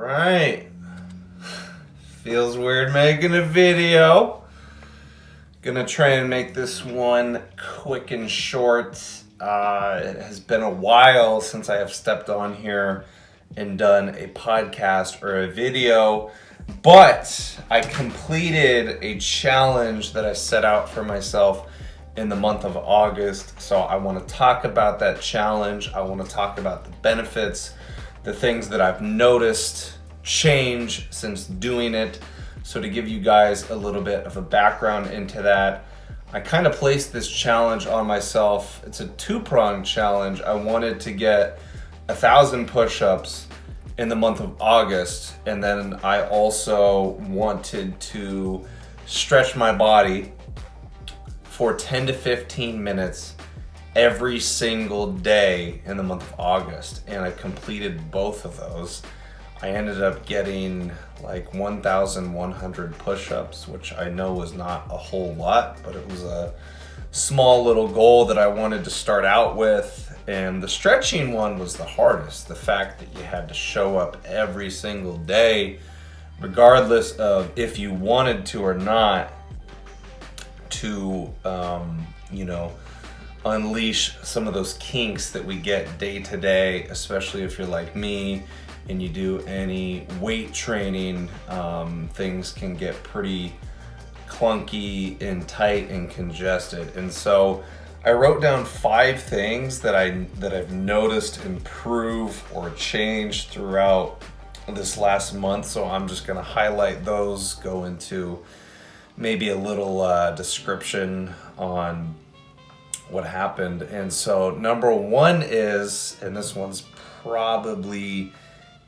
Alright. Feels weird making a video. Gonna try and make this one quick and short. It has been a while since I have stepped on here and done a podcast or a video, but I completed a challenge that I set out for myself in the month of August. So I want to talk about that challenge. I want to talk about the benefits, the things that I've noticed change since doing it. So to give you guys a little bit of a background into that, I kind of placed this challenge on myself. It's a two-pronged challenge. I wanted to get 1,000 push-ups in the month of August, and then I also wanted to stretch my body for 10 to 15 minutes every single day in the month of August, and I completed both of those. I ended up getting like 1,100 push-ups, which I know was not a whole lot, but it was a small little goal that I wanted to start out with. And the stretching one was the hardest. The fact that you had to show up every single day, regardless of if you wanted to or not, to unleash some of those kinks that we get day to day, especially if you're like me and you do any weight training. Things can get pretty clunky and tight and congested. And so I wrote down 5 things that I've noticed improve or change throughout this last month. So I'm just gonna highlight those, go into maybe a little description on what happened. And so number 1 is, and this one's probably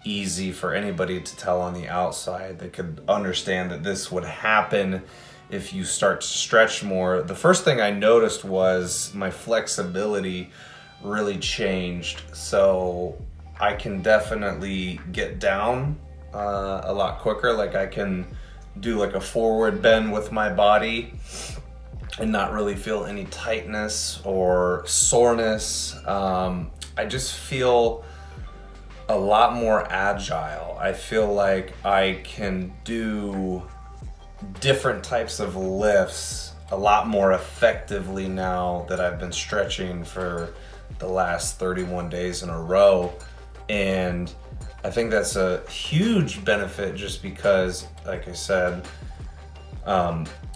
easy for anybody to tell on the outside, they could understand that this would happen if you start to stretch more. The first thing I noticed was my flexibility really changed. So I can definitely get down a lot quicker. Like I can do like a forward bend with my body and not really feel any tightness or soreness. I just feel a lot more agile. I feel like I can do different types of lifts a lot more effectively now that I've been stretching for the last 31 days in a row. And I think that's a huge benefit just because, like I said,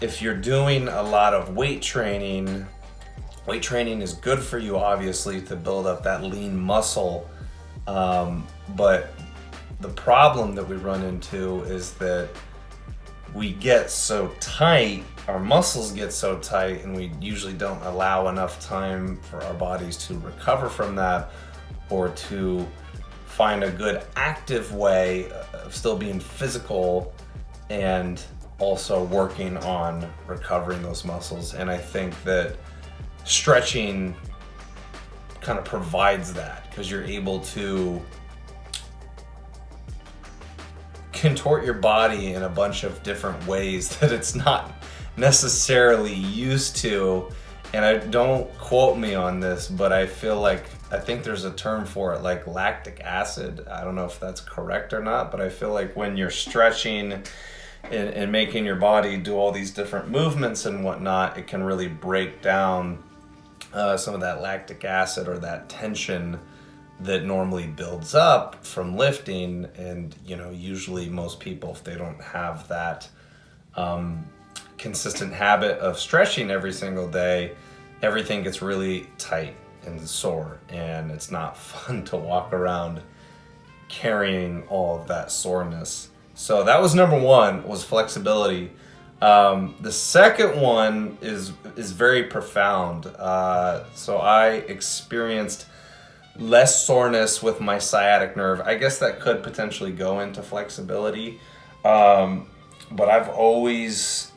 if you're doing a lot of weight training is good for you, obviously, to build up that lean muscle. But the problem that we run into is that we get so tight, our muscles get so tight, and we usually don't allow enough time for our bodies to recover from that or to find a good active way of still being physical and also working on recovering those muscles. And I think that stretching kind of provides that because you're able to contort your body in a bunch of different ways that it's not necessarily used to. And don't quote me on this, but I think there's a term for it, like lactic acid. I don't know if that's correct or not, but I feel like when you're stretching and making your body do all these different movements and whatnot, it can really break down some of that lactic acid or that tension that normally builds up from lifting. And usually most people, if they don't have that consistent habit of stretching every single day, everything gets really tight and sore, and it's not fun to walk around carrying all of that soreness. So that was number 1, was flexibility. The second one is very profound. So I experienced less soreness with my sciatic nerve. I guess that could potentially go into flexibility. But I've always,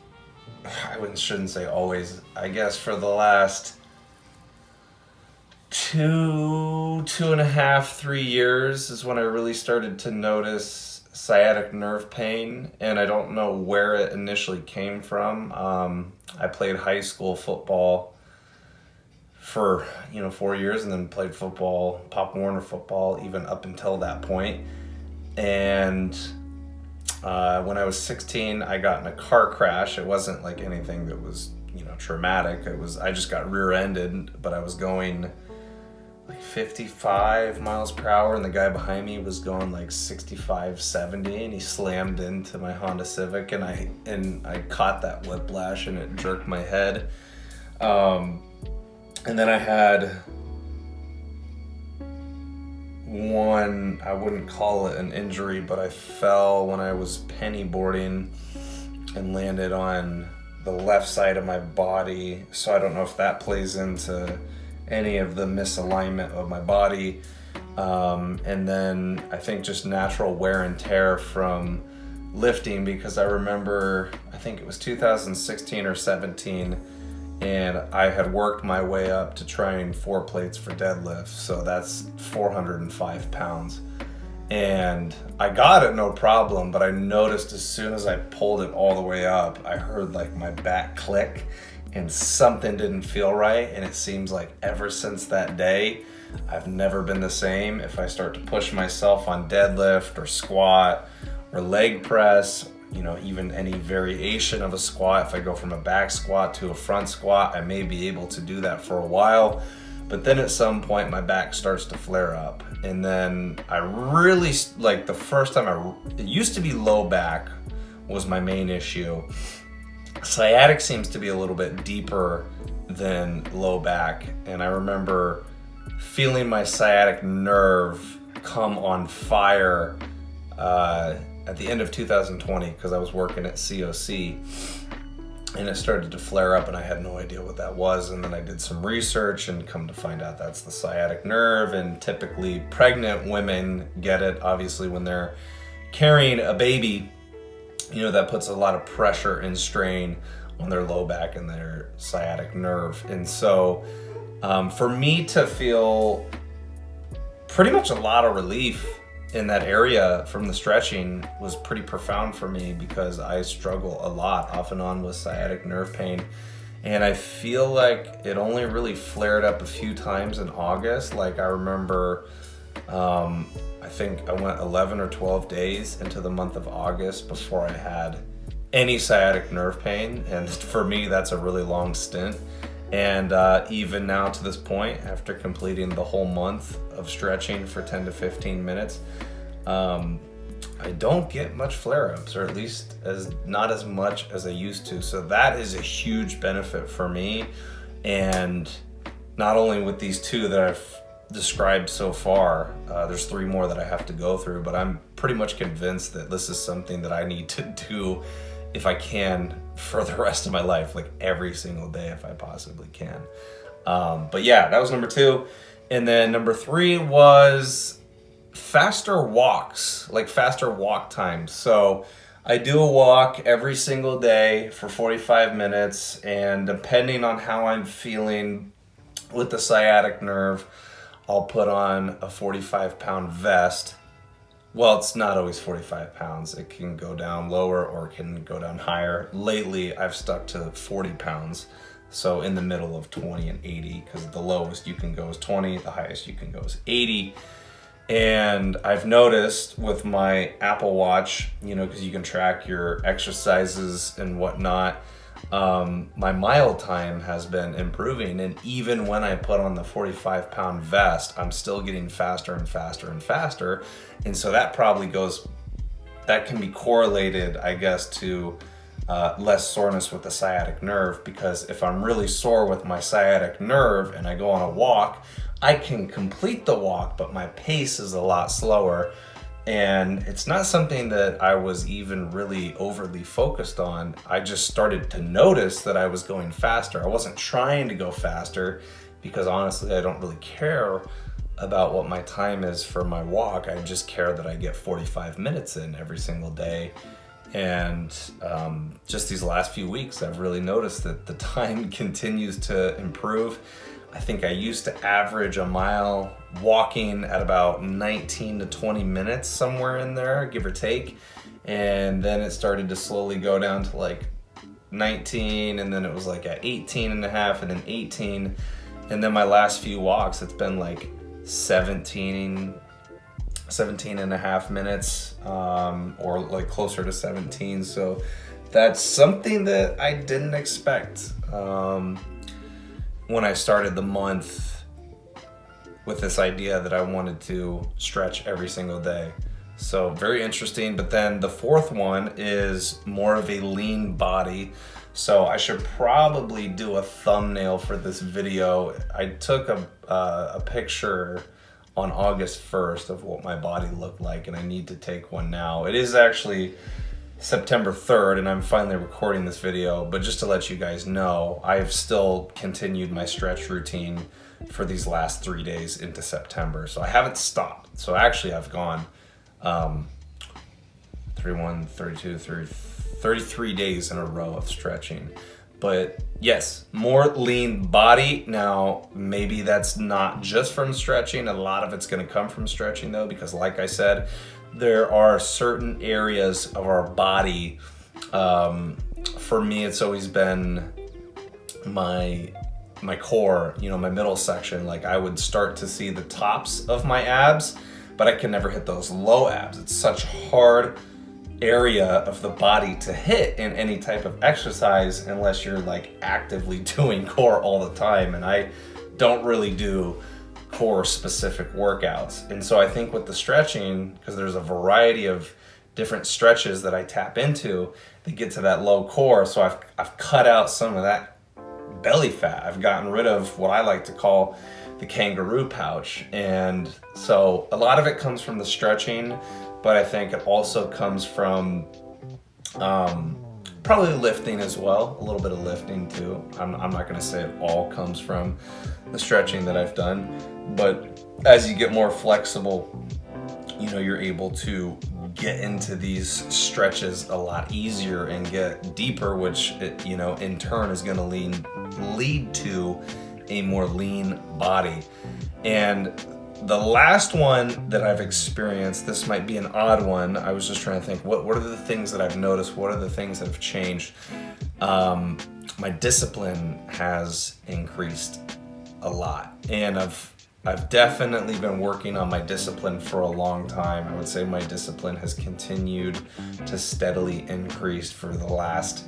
shouldn't say always, I guess for the last 2.5, 3 years is when I really started to notice sciatic nerve pain, and I don't know where it initially came from. I played high school football for 4 years, and then played football, Pop Warner football, even up until that point. And when I was 16, I got in a car crash. It wasn't like anything that was, traumatic. I just got rear-ended, but I was going like 55 miles per hour, and the guy behind me was going like 65, 70, and he slammed into my Honda Civic, and I caught that whiplash, and it jerked my head. And then I had one, I wouldn't call it an injury, but I fell when I was pennyboarding and landed on the left side of my body. So I don't know if that plays into any of the misalignment of my body. And then I think just natural wear and tear from lifting, because I remember, I think it was 2016 or 17, and I had worked my way up to trying 4 plates for deadlift. So that's 405 pounds. And I got it no problem, but I noticed as soon as I pulled it all the way up, I heard like my back click and something didn't feel right. And it seems like ever since that day, I've never been the same. If I start to push myself on deadlift or squat or leg press, even any variation of a squat, if I go from a back squat to a front squat, I may be able to do that for a while. But then at some point my back starts to flare up. And then I really, like the first time it used to be low back was my main issue. Sciatic seems to be a little bit deeper than low back. And I remember feeling my sciatic nerve come on fire at the end of 2020, because I was working at COC. And it started to flare up, and I had no idea what that was. And then I did some research and come to find out that's the sciatic nerve. And typically pregnant women get it, obviously, when they're carrying a baby. That puts a lot of pressure and strain on their low back and their sciatic nerve. And so for me to feel pretty much a lot of relief in that area from the stretching was pretty profound for me, because I struggle a lot off and on with sciatic nerve pain. And I feel like it only really flared up a few times in August. Like I remember, I think I went 11 or 12 days into the month of August before I had any sciatic nerve pain. And for me, that's a really long stint. And even now to this point, after completing the whole month of stretching for 10 to 15 minutes, I don't get much flare-ups, or at least not as much as I used to. So that is a huge benefit for me. And not only with these 2 that I've described so far, there's 3 more that I have to go through, but I'm pretty much convinced that this is something that I need to do if I can for the rest of my life, like every single day if I possibly can. But yeah, that was number 2. And then number 3 was faster walks, like faster walk times. So I do a walk every single day for 45 minutes, and depending on how I'm feeling with the sciatic nerve, I'll put on a 45-pound vest. Well, it's not always 45 pounds. It can go down lower or it can go down higher. Lately, I've stuck to 40 pounds. So in the middle of 20 and 80, because the lowest you can go is 20, the highest you can go is 80. And I've noticed with my Apple Watch, because you can track your exercises and whatnot, my mile time has been improving. And even when I put on the 45-pound vest, I'm still getting faster and faster and faster. And so that can be correlated, I guess, to less soreness with the sciatic nerve, because if I'm really sore with my sciatic nerve and I go on a walk, I can complete the walk, but my pace is a lot slower. And it's not something that I was even really overly focused on. I just started to notice that I was going faster. I wasn't trying to go faster, because honestly, I don't really care about what my time is for my walk. I just care that I get 45 minutes in every single day. And just these last few weeks, I've really noticed that the time continues to improve. I think I used to average a mile walking at about 19 to 20 minutes, somewhere in there, give or take. And then it started to slowly go down to like 19, and then it was like at 18 and a half, and then 18. And then my last few walks, it's been like 17 17 and a half minutes, or like closer to 17. So that's something that I didn't expect when I started the month with this idea that I wanted to stretch every single day. So very interesting. But then the fourth one is more of a lean body. So I should probably do a thumbnail for this video. I took a picture on August 1st of what my body looked like, and I need to take one now. It is actually September 3rd, and I'm finally recording this video, but just to let you guys know, I've still continued my stretch routine for these last 3 days into September. So I haven't stopped. So actually I've gone 31, 32, 33 days in a row of stretching. But yes, more lean body. Now, maybe that's not just from stretching. A lot of it's gonna come from stretching though, because like I said, there are certain areas of our body. For me, it's always been my core, my middle section. Like I would start to see the tops of my abs, but I can never hit those low abs. It's such hard area of the body to hit in any type of exercise unless you're like actively doing core all the time, and I don't really do core specific workouts. And so I think with the stretching, because there's a variety of different stretches that I tap into that get to that low core, so I've cut out some of that belly fat. I've gotten rid of what I like to call the kangaroo pouch. And so a lot of it comes from the stretching, but I think it also comes from probably lifting as well, a little bit of lifting too. I'm not gonna say it all comes from the stretching that I've done, but as you get more flexible, you're able to get into these stretches a lot easier and get deeper, which in turn is gonna lead to a more lean body. And the last one that I've experienced, this might be an odd one. I was just trying to think, what are the things that I've noticed? What are the things that have changed? My discipline has increased a lot, and I've definitely been working on my discipline for a long time. I would say my discipline has continued to steadily increase for the last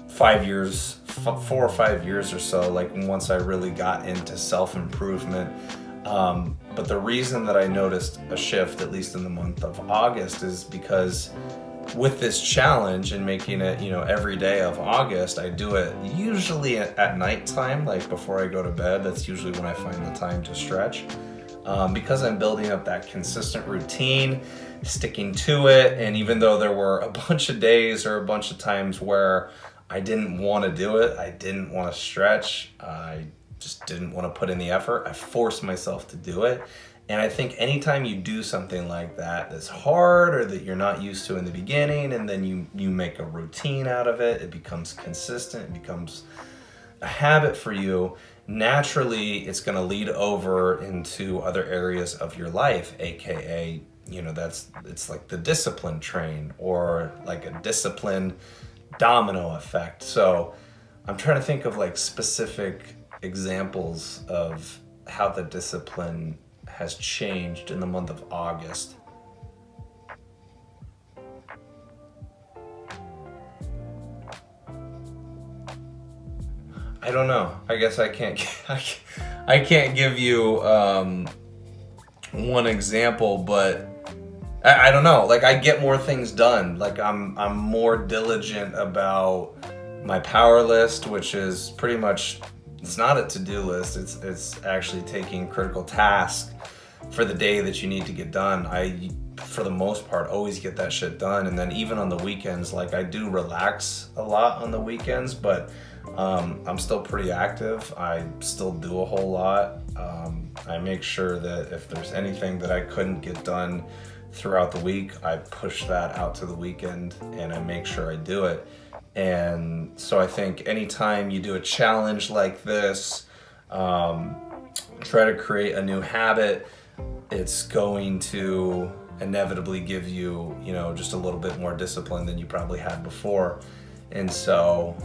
5 years, 4 or 5 years or so, like once I really got into self-improvement. But the reason that I noticed a shift, at least in the month of August, is because with this challenge and making it, every day of August, I do it usually at nighttime, like before I go to bed. That's usually when I find the time to stretch. Because I'm building up that consistent routine, sticking to it, and even though there were a bunch of days or a bunch of times where I didn't want to do it, I didn't want to stretch, I just didn't want to put in the effort, I forced myself to do it. And I think anytime you do something like that that's hard or that you're not used to in the beginning, and then you make a routine out of it, it becomes consistent, it becomes a habit for you, naturally it's going to lead over into other areas of your life, aka, it's like the discipline train, or like a discipline domino effect. So I'm trying to think of like specific examples of how the discipline has changed in the month of August. I don't know. I guess I can't give you one example, but I don't know. Like I get more things done. Like I'm more diligent about my power list, which is pretty much, it's not a to-do list. It's actually taking critical tasks for the day that you need to get done. I, for the most part, always get that shit done. And then even on the weekends, like I do relax a lot on the weekends, but I'm still pretty active. I still do a whole lot. I make sure that if there's anything that I couldn't get done throughout the week, I push that out to the weekend and I make sure I do it. And so I think anytime you do a challenge like this, try to create a new habit, it's going to inevitably give you, just a little bit more discipline than you probably had before. And so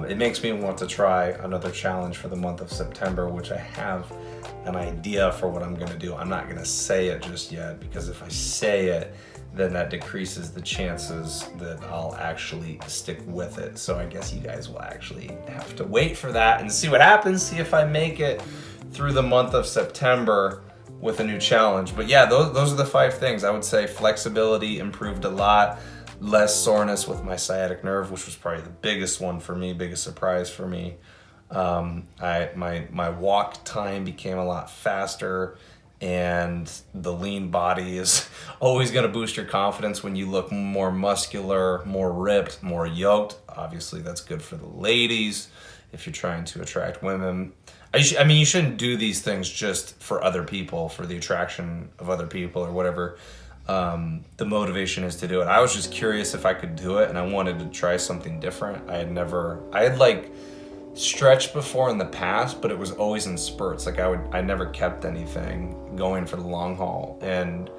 it makes me want to try another challenge for the month of September, which I have an idea for what I'm gonna do. I'm not gonna say it just yet, because if I say it, then that decreases the chances that I'll actually stick with it. So I guess you guys will actually have to wait for that and see what happens, see if I make it through the month of September with a new challenge. But yeah, those are the 5 things. I would say flexibility improved a lot, less soreness with my sciatic nerve, which was probably the biggest one for me, biggest surprise for me. My walk time became a lot faster, and the lean body is always going to boost your confidence when you look more muscular, more ripped, more yoked. Obviously, that's good for the ladies if you're trying to attract women. I mean, you shouldn't do these things just for other people, for the attraction of other people or whatever the motivation is to do it. I was just curious if I could do it, and I wanted to try something different. I had like stretched before in the past, but it was always in spurts. Like I never kept anything going for the long haul. And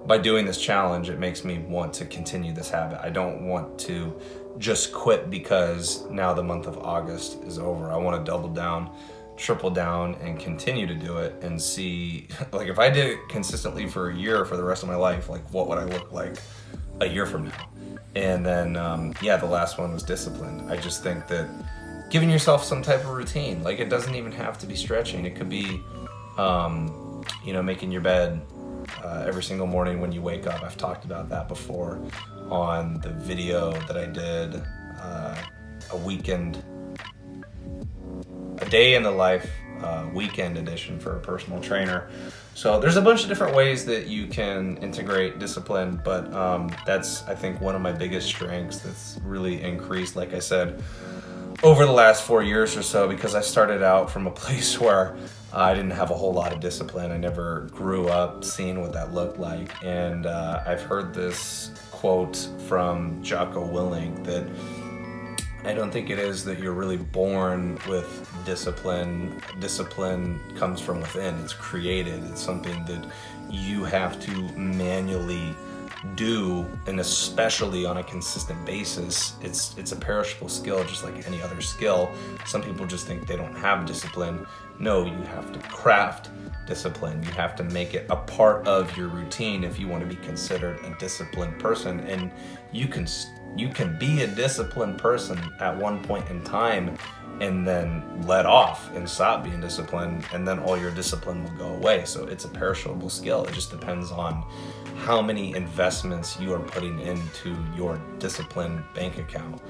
by doing this challenge, it makes me want to continue this habit. I don't want to just quit because now the month of August is over. I want to double down, triple down, and continue to do it and see, like, if I did it consistently for a year for the rest of my life, like, what would I look like a year from now? And then, the last one was discipline. I just think that giving yourself some type of routine, like, it doesn't even have to be stretching. It could be, making your bed every single morning when you wake up. I've talked about that before on the video that I did, a day in the life weekend edition for a personal trainer. So there's a bunch of different ways that you can integrate discipline, but that's, I think, one of my biggest strengths that's really increased, like I said, over the last 4 years or so, because I started out from a place where I didn't have a whole lot of discipline. I never grew up seeing what that looked like. And I've heard this quote from Jocko Willink that I don't think it is that you're really born with discipline. Discipline comes from within. It's created. It's something that you have to manually do, and especially on a consistent basis. It's a perishable skill, just like any other skill. Some people just think they don't have discipline. No, you have to craft discipline. You have to make it a part of your routine if you want to be considered a disciplined person. And you can be a disciplined person at one point in time and then let off and stop being disciplined, and then all your discipline will go away. So it's a perishable skill. It just depends on how many investments you are putting into your discipline bank account.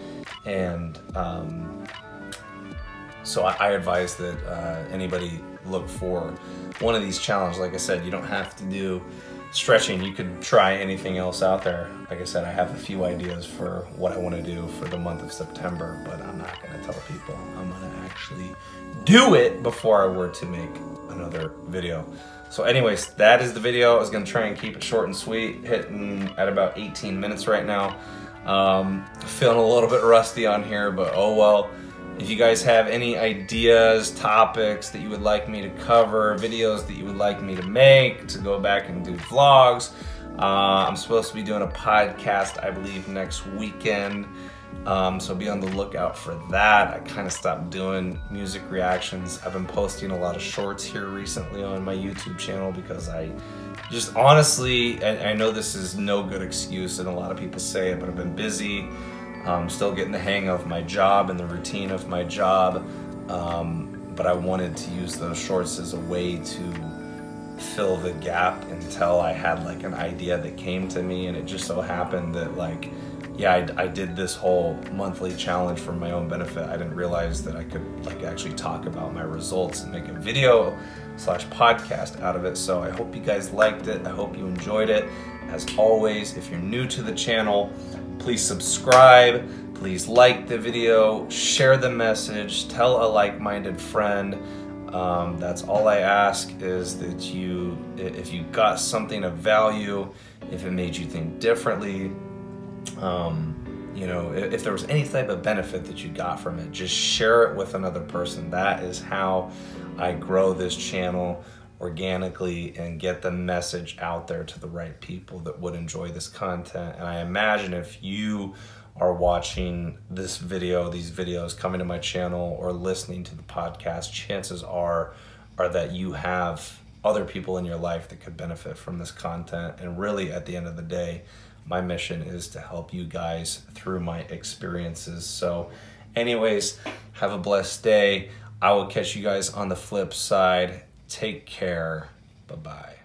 And so I advise that anybody look for one of these challenges. Like I said, you don't have to do stretching. You could try anything else out there. Like I said, I have a few ideas for what I want to do for the month of September, but I'm not going to tell people. I'm going to actually do it before I were to make another video. So anyways, that is the video. I was going to try and keep it short and sweet, hitting at about 18 minutes right now. Feeling a little bit rusty on here, but oh well. If you guys have any ideas, topics that you would like me to cover, videos that you would like me to make, to go back and do vlogs, I'm supposed to be doing a podcast, I believe, next weekend. So be on the lookout for that. I kind of stopped doing music reactions. I've been posting a lot of shorts here recently on my YouTube channel because I just honestly, I know this is no good excuse and a lot of people say it, but I've been busy. Still getting the hang of my job and the routine of my job, but I wanted to use those shorts as a way to fill the gap until I had like an idea that came to me. And it just so happened that I did this whole monthly challenge for my own benefit. I didn't realize that I could actually talk about my results and make a video / podcast out of it. So I hope you guys liked it. I hope you enjoyed it. As always, if you're new to the channel, please subscribe, please like the video, share the message, tell a like-minded friend. That's all I ask, is that if you got something of value, if it made you think differently, if there was any type of benefit that you got from it, just share it with another person. That is how I grow this channel. organically and get the message out there to the right people that would enjoy this content. And I imagine if you are watching this video, these videos, coming to my channel or listening to the podcast, chances are that you have other people in your life that could benefit from this content. And really, at the end of the day, my mission is to help you guys through my experiences. So anyways, have a blessed day. I will catch you guys on the flip side. Take care. Bye-bye.